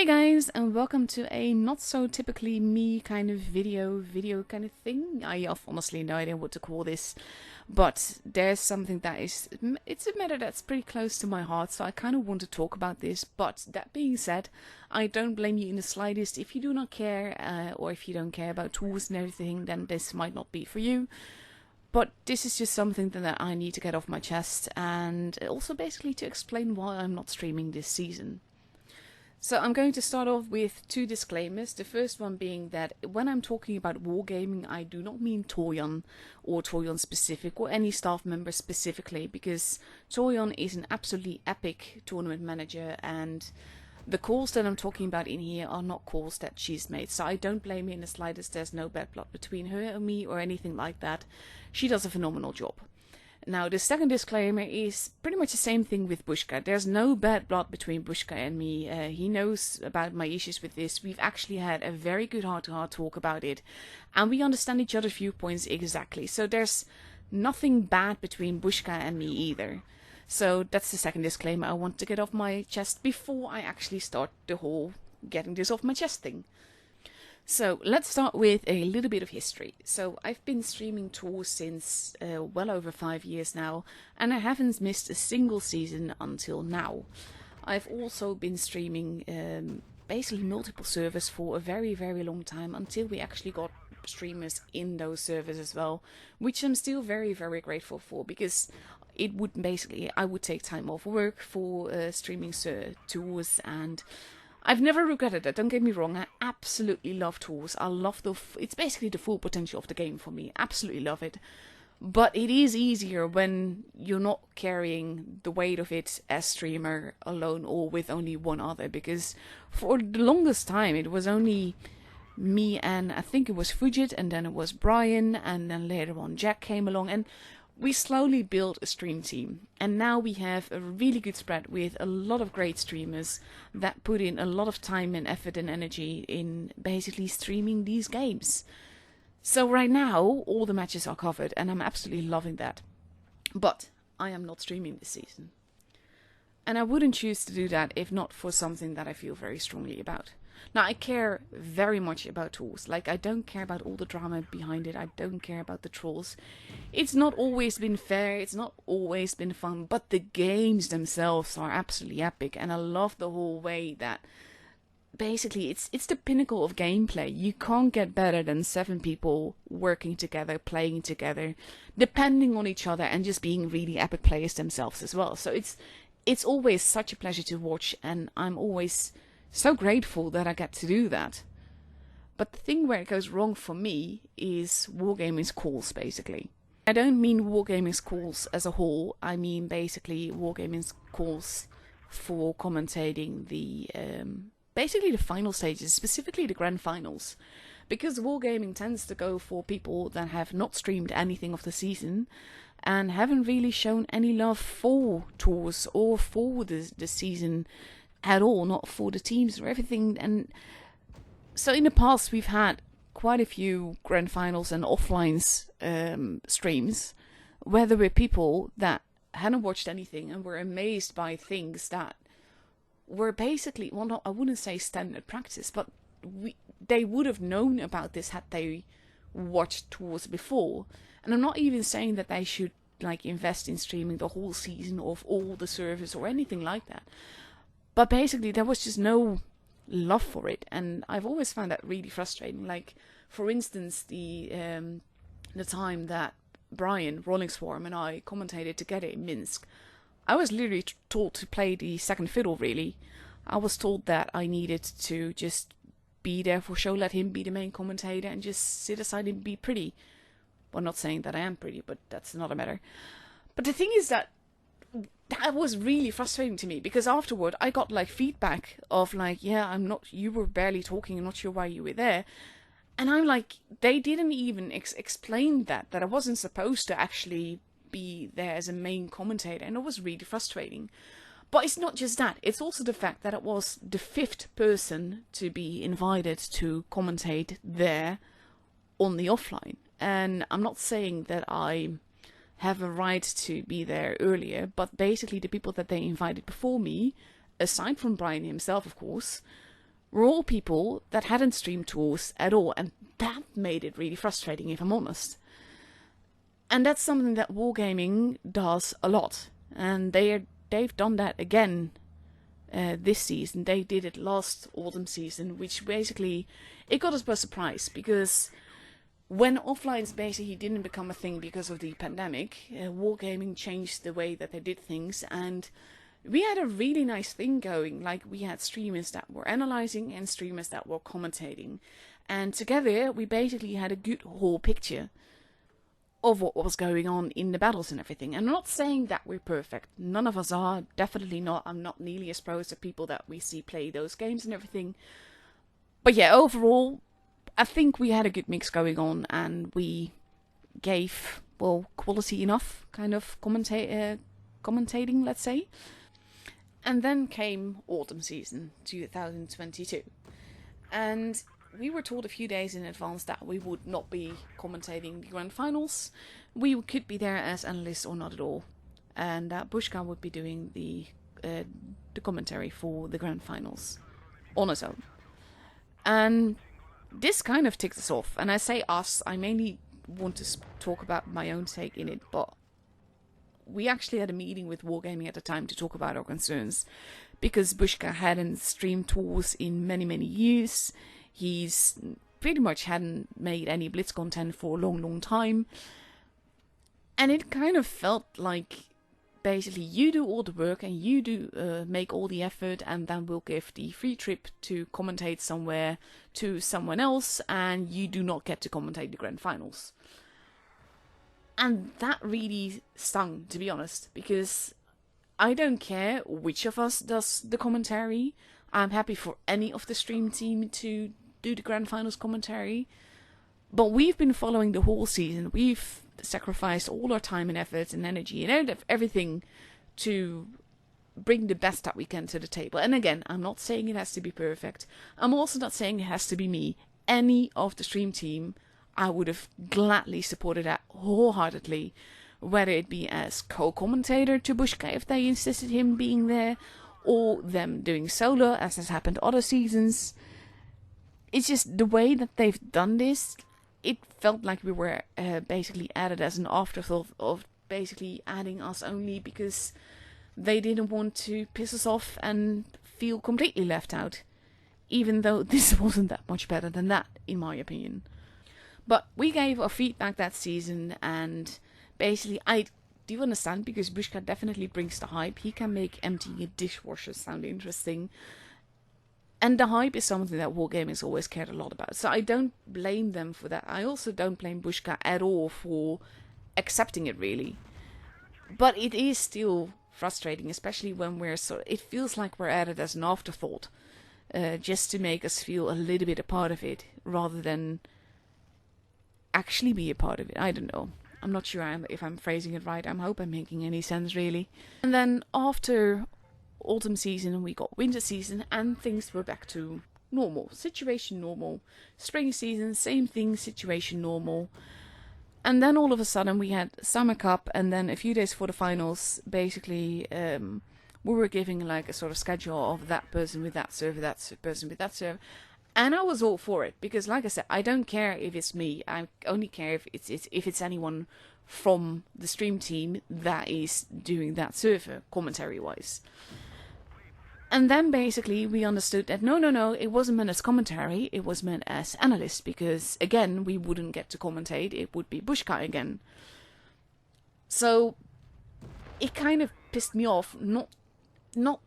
Guys, and welcome to a not so typically me kind of video kind of thing. I have honestly no idea what to call this, but there's something that it's a matter that's pretty close to my heart, so I kind of want to talk about this. But that being said, I don't blame you in the slightest. If you do not care, or if you don't care about tools and everything, then this might not be for you. But this is just something that I need to get off my chest, and also basically to explain why I'm not streaming this season. So I'm going to start off with two disclaimers. The first one being that when I'm talking about wargaming, I do not mean Toyon or Toyon specific or any staff member specifically, because Toyon is an absolutely epic tournament manager, and the calls that I'm talking about in here are not calls that she's made. So I don't blame her in the slightest. There's no bad blood between her and me or anything like that. She does a phenomenal job. Now, the second disclaimer is pretty much the same thing with Bushka. There's no bad blood between Bushka and me. He knows about my issues with this. We've actually had a very good heart-to-heart talk about it, and we understand each other's viewpoints exactly. So there's nothing bad between Bushka and me either. So that's the second disclaimer I want to get off my chest before I actually start the whole getting this off my chest thing. So let's start with a little bit of history. So I've been streaming tours since well over 5 years now, and I haven't missed a single season until now. I've also been streaming basically multiple servers for a very, very long time until we actually got streamers in those servers as well, which I'm still very, very grateful for, because it would basically, I would take time off work for streaming tours, and I've never regretted that. Don't get me wrong, I absolutely love tours. I love it's basically the full potential of the game for me. Absolutely love it. But it is easier when you're not carrying the weight of it as streamer alone or with only one other, because for the longest time it was only me and I think it was Fujit, and then it was Brian, and then later on Jack came along, and we slowly built a stream team, and now we have a really good spread with a lot of great streamers that put in a lot of time and effort and energy in basically streaming these games. So right now, all the matches are covered, and I'm absolutely loving that. But I am not streaming this season. And I wouldn't choose to do that if not for something that I feel very strongly about. Now, I care very much about tools. Like, I don't care about all the drama behind it. I don't care about the trolls. It's not always been fair. It's not always been fun. But the games themselves are absolutely epic. And I love the whole way that basically it's the pinnacle of gameplay. You can't get better than 7 people working together, playing together, depending on each other, and just being really epic players themselves as well. So it's always such a pleasure to watch, and I'm always so grateful that I get to do that. But the thing where it goes wrong for me is Wargaming's calls, basically. I don't mean Wargaming's calls as a whole. I mean basically Wargaming's calls for commentating the basically the final stages, specifically the grand finals. Because Wargaming tends to go for people that have not streamed anything of the season and haven't really shown any love for tours or for the season at all, not for the teams or everything. And so in the past we've had quite a few grand finals and offline streams where there were people that hadn't watched anything and were amazed by things that were basically, well, not, I wouldn't say standard practice, but they would have known about this had they watched tours before. And I'm not even saying that they should like invest in streaming the whole season of all the servers or anything like that. But basically, there was just no love for it, and I've always found that really frustrating. Like, for instance, the time that Brian, Rolling Swarm, and I commentated together in Minsk, I was literally told to play the second fiddle, really. I was told that I needed to just be there for show, let him be the main commentator, and just sit aside and be pretty. Well, not saying that I am pretty, but that's another matter. But the thing is that was really frustrating to me, because afterward I got like feedback of like, yeah, you were barely talking, I'm not sure why you were there. And I'm like, they didn't even explain that I wasn't supposed to actually be there as a main commentator, and it was really frustrating. But it's not just that, it's also the fact that it was the 5th person to be invited to commentate there on the offline. And I'm not saying that I have a right to be there earlier, but basically the people that they invited before me, aside from Brian himself, of course, were all people that hadn't streamed tools at all, and that made it really frustrating, if I'm honest. And that's something that Wargaming does a lot, and they've done that again this season. They did it last autumn season, which basically, it got us by surprise, because when offlines basically didn't become a thing because of the pandemic, Wargaming changed the way that they did things, and we had a really nice thing going. Like, we had streamers that were analyzing and streamers that were commentating, and together we basically had a good whole picture of what was going on in the battles and everything. And I'm not saying that we're perfect. None of us are. Definitely not. I'm not nearly as pro as the people that we see play those games and everything. But yeah, overall, I think we had a good mix going on, and we gave, well, quality enough kind of commentating, let's say. And then came autumn season 2022. And we were told a few days in advance that we would not be commentating the grand finals. We could be there as analysts or not at all. And that Bushka would be doing the commentary for the grand finals on his own. And this kind of ticked us off. And I say us, I mainly want to talk about my own take in it, but we actually had a meeting with Wargaming at the time to talk about our concerns, because Bushka hadn't streamed tours in many, many years. He's pretty much hadn't made any Blitz content for a long, long time. And it kind of felt like, basically, you do all the work and you do make all the effort, and then we'll give the free trip to commentate somewhere to someone else, and you do not get to commentate the grand finals. And that really stung, to be honest, because I don't care which of us does the commentary. I'm happy for any of the stream team to do the grand finals commentary. But we've been following the whole season. We've sacrificed all our time and effort and energy and everything to bring the best that we can to the table. And again, I'm not saying it has to be perfect. I'm also not saying it has to be me. Any of the stream team, I would have gladly supported that wholeheartedly. Whether it be as co-commentator to Bushka if they insisted him being there, or them doing solo as has happened other seasons. It's just the way that they've done this, it felt like we were basically added as an afterthought of basically adding us only because they didn't want to piss us off and feel completely left out. Even though this wasn't that much better than that, in my opinion. But we gave our feedback that season, and basically I do understand, because Bushka definitely brings the hype. He can make emptying a dishwasher sound interesting. And the hype is something that Wargaming has always cared a lot about. So I don't blame them for that. I also don't blame Bushka at all for accepting it, really. But it is still frustrating, especially when it feels like we're added as an afterthought. Just to make us feel a little bit a part of it, rather than actually be a part of it. I don't know. I'm not sure if I'm phrasing it right. I hope I'm making any sense, really. And then after autumn season, we got winter season, and things were back to normal. Situation normal. Spring season, same thing, situation normal. And then all of a sudden we had Summer Cup, and then a few days for the finals, basically we were giving like a sort of schedule of that person with that server, that person with that server. And I was all for it, because like I said, I don't care if it's me. I only care if it's anyone from the stream team that is doing that server, commentary-wise. And then basically we understood that no, it wasn't meant as commentary, it was meant as analyst, because again, we wouldn't get to commentate, it would be Bushka again. So it kind of pissed me off, not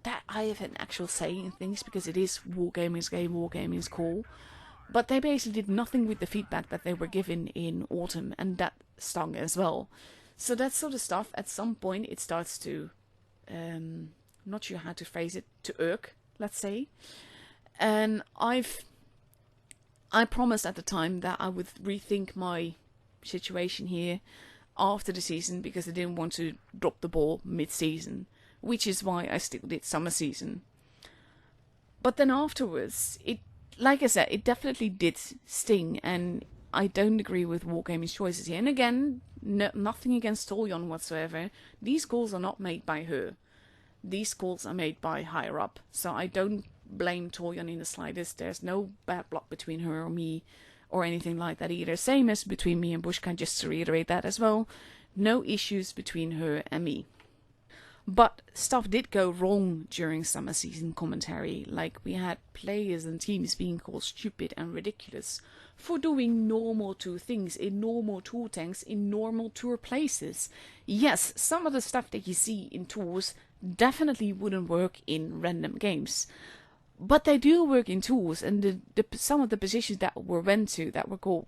that I have an actual say in things, because it is Wargaming's game, Wargaming's call. But they basically did nothing with the feedback that they were given in autumn, and that stung as well. So that sort of stuff, at some point, it starts to, I'm not sure how to phrase it, to irk, let's say. And I promised at the time that I would rethink my situation here after the season, because I didn't want to drop the ball mid-season. Which is why I still did summer season. But then afterwards, like I said, it definitely did sting, and I don't agree with Wargaming's choices here. And again, nothing against Tolyon whatsoever. These calls are not made by her. These calls are made by higher up. So I don't blame Toyon in the slightest. There's no bad blood between her or me or anything like that either. Same as between me and Bushka, just to reiterate that as well. No issues between her and me. But stuff did go wrong during summer season commentary, like we had players and teams being called stupid and ridiculous for doing normal tour things in normal tour tanks in normal tour places. Yes, some of the stuff that you see in tours definitely wouldn't work in random games. But they do work in tours, and some of the positions that were went to that were called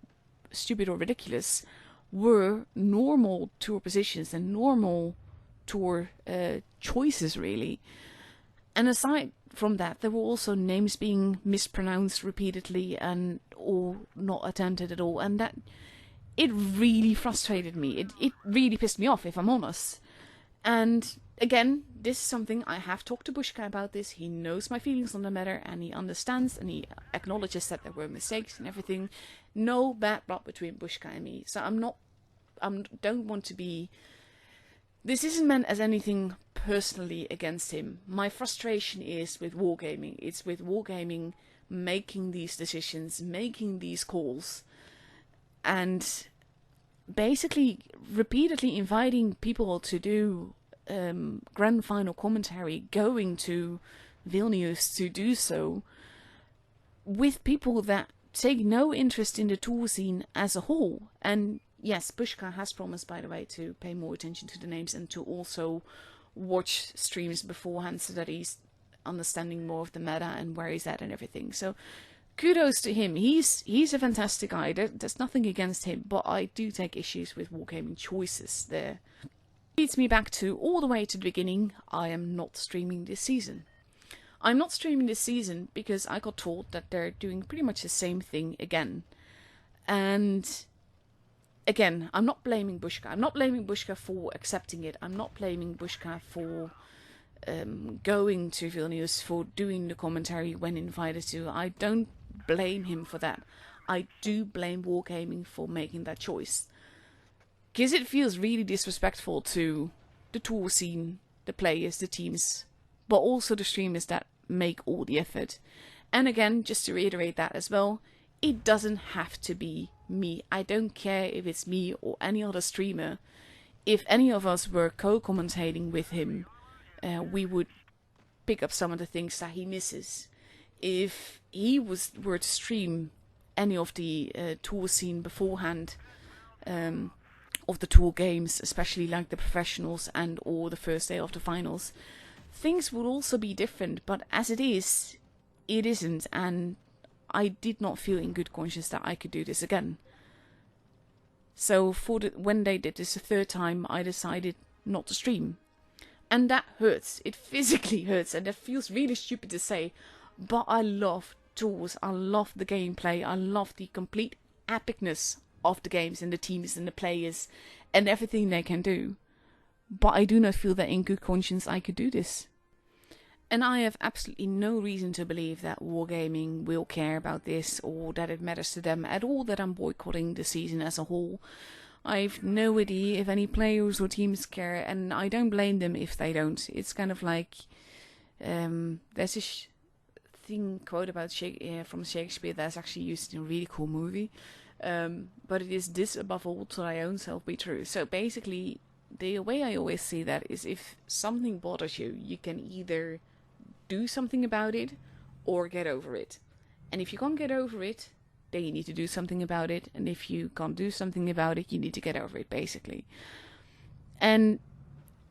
stupid or ridiculous were normal tour positions and normal tour choices, really. And aside from that, there were also names being mispronounced repeatedly and or not attempted at all, and that it really frustrated me. It really pissed me off, if I'm honest. And again, this is something I have talked to Bushka about this. He knows my feelings on the matter, and he understands and he acknowledges that there were mistakes and everything. No bad blood between Bushka and me. So don't want to be. This isn't meant as anything personally against him. My frustration is with Wargaming. It's with Wargaming making these decisions, making these calls, and basically repeatedly inviting people to do grand final commentary, going to Vilnius to do so, with people that take no interest in the tour scene as a whole. And yes, Bushka has promised, by the way, to pay more attention to the names and to also watch streams beforehand so that he's understanding more of the meta and where he's at and everything. So kudos to him. He's a fantastic guy. There's nothing against him, but I do take issues with Wargaming choices there. Leads me back to all the way to the beginning. I am not streaming this season. I'm not streaming this season because I got told that they're doing pretty much the same thing again. And again, I'm not blaming Bushka. I'm not blaming Bushka for accepting it. I'm not blaming Bushka for going to Vilnius, for doing the commentary when invited to. I don't blame him for that. I do blame Wargaming for making that choice. Because it feels really disrespectful to the tour scene, the players, the teams, but also the streamers that make all the effort. And again, just to reiterate that as well, it doesn't have to be me. I don't care if it's me or any other streamer. If any of us were co-commentating with him, we would pick up some of the things that he misses. If he were to stream any of the tour scene beforehand, of the tour games, especially like the professionals and or the first day of the finals, things would also be different. But as it is, it isn't, and I did not feel in good conscience that I could do this again. So when they did this a third time, I decided not to stream. And that hurts. It physically hurts, and that feels really stupid to say, but I love tours. I love the gameplay. I love the complete epicness of the games and the teams and the players and everything they can do. But I do not feel that in good conscience I could do this. And I have absolutely no reason to believe that Wargaming will care about this or that it matters to them at all that I'm boycotting the season as a whole. I've no idea if any players or teams care, and I don't blame them if they don't. It's kind of like there's this quote about from Shakespeare that's actually used in a really cool movie. But it is this above all to thy own self be true. So basically, the way I always see that is if something bothers you, you can either do something about it or get over it. And if you can't get over it, then you need to do something about it. And if you can't do something about it, you need to get over it, basically. And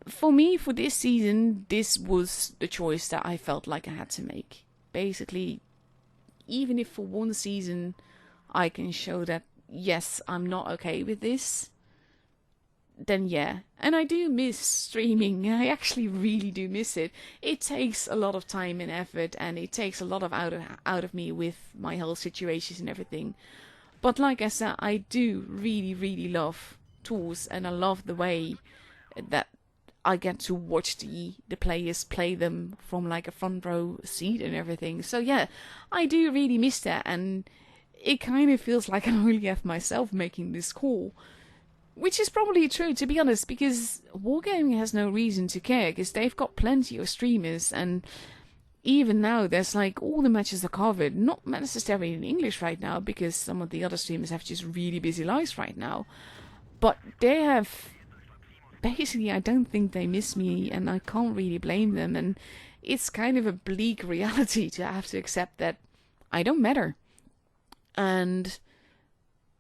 for me, for this season, this was the choice that I felt like I had to make. Basically, even if for one season I can show that, yes, I'm not okay with this, then yeah. And I do miss streaming. I actually really do miss it. It takes a lot of time and effort, and it takes a lot of out of me with my health situations and everything. But like I said, I do really, really love tours, and I love the way that I get to watch the players play them from like a front row seat and everything. So yeah, I do really miss that, and it kind of feels like I only have myself making this call. Which is probably true, to be honest, because Wargaming has no reason to care, because they've got plenty of streamers, and even now, there's like all the matches are covered, not necessarily in English right now, because some of the other streamers have just really busy lives right now. But they have, basically, I don't think they miss me, and I can't really blame them. And it's kind of a bleak reality to have to accept that I don't matter. And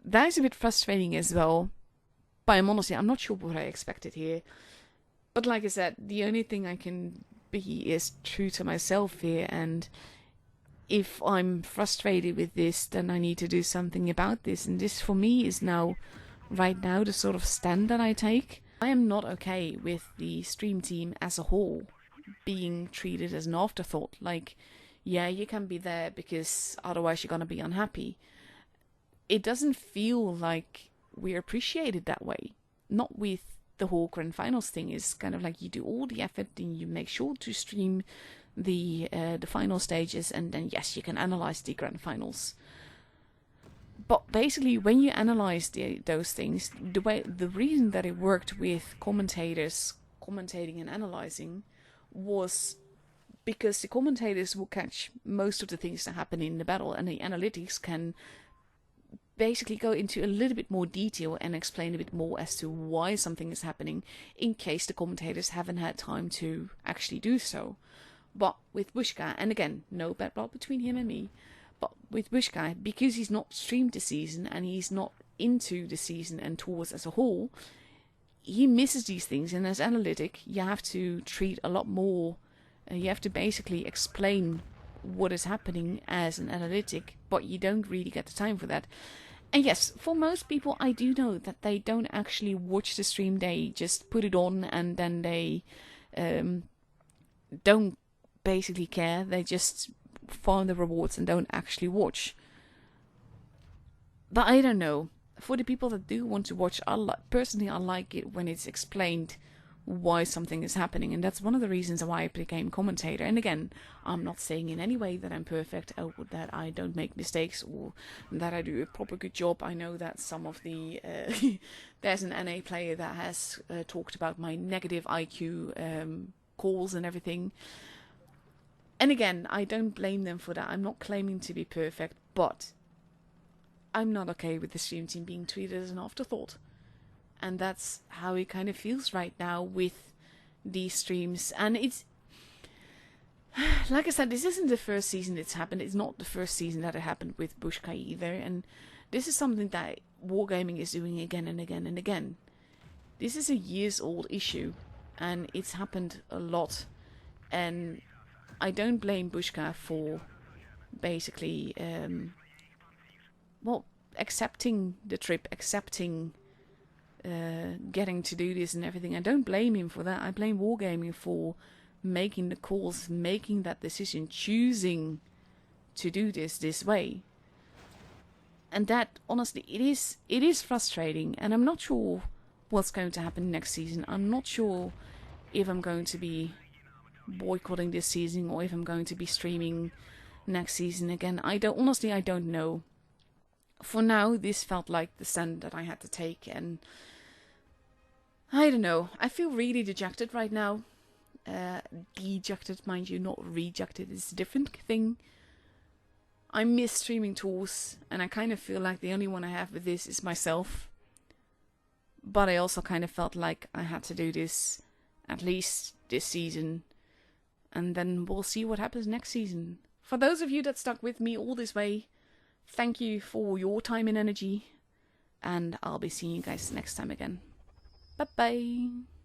that is a bit frustrating as well. But I'm not sure what I expected here. But like I said, the only thing I can be is true to myself here, and if I'm frustrated with this, then I need to do something about this. And this for me is now, right now, the sort of stand that I take. I am not okay with the stream team as a whole being treated as an afterthought. Like, yeah, you can be there because otherwise you're gonna be unhappy. It doesn't feel like we're appreciated that way. Not with the whole grand finals thing. Is kind of like you do all the effort and you make sure to stream the final stages, and then yes, you can analyze the grand finals. But basically, when you analyze those things, the reason that it worked with commentators commentating and analyzing was because the commentators will catch most of the things that happen in the battle, and the analytics can basically go into a little bit more detail and explain a bit more as to why something is happening, in case the commentators haven't had time to actually do so. But with Bushka, and again, no bad blood between him and me, but with Bushka, because he's not streamed the season and he's not into the season and tours as a whole, he misses these things. And as analytic, you have to treat a lot more. You have to basically explain what is happening as an analytic, but you don't really get the time for that. And yes, for most people, I do know that they don't actually watch the stream. They just put it on and then they don't basically care. They just farm the rewards and don't actually watch. But I don't know. For the people that do want to watch, personally, I like it when it's explained why something is happening, and that's one of the reasons why I became commentator. And again, I'm not saying in any way that I'm perfect, or that I don't make mistakes, or that I do a proper good job. I know that some of the there's an NA player that has talked about my negative IQ calls and everything. And again, I don't blame them for that. I'm not claiming to be perfect, but I'm not okay with the stream team being treated as an afterthought. And that's how it kind of feels right now with these streams. And it's, like I said, this isn't the first season it's happened. It's not the first season that it happened with Bushka either. And this is something that Wargaming is doing again and again and again. This is a years-old issue, and it's happened a lot. And I don't blame Bushka for basically, accepting the trip, accepting getting to do this and everything. I don't blame him for that. I blame Wargaming for making the calls, making that decision, choosing to do this way. And that, honestly, it is frustrating, and I'm not sure what's going to happen next season. I'm not sure if I'm going to be boycotting this season or if I'm going to be streaming next season again. I don't know. For now, this felt like the stand that I had to take, and I don't know. I feel really dejected right now. Dejected, mind you, not rejected. It's a different thing. I miss streaming tours, and I kind of feel like the only one I have with this is myself. But I also kind of felt like I had to do this, at least this season, and then we'll see what happens next season. For those of you that stuck with me all this way, thank you for your time and energy, and I'll be seeing you guys next time again. Bye-bye.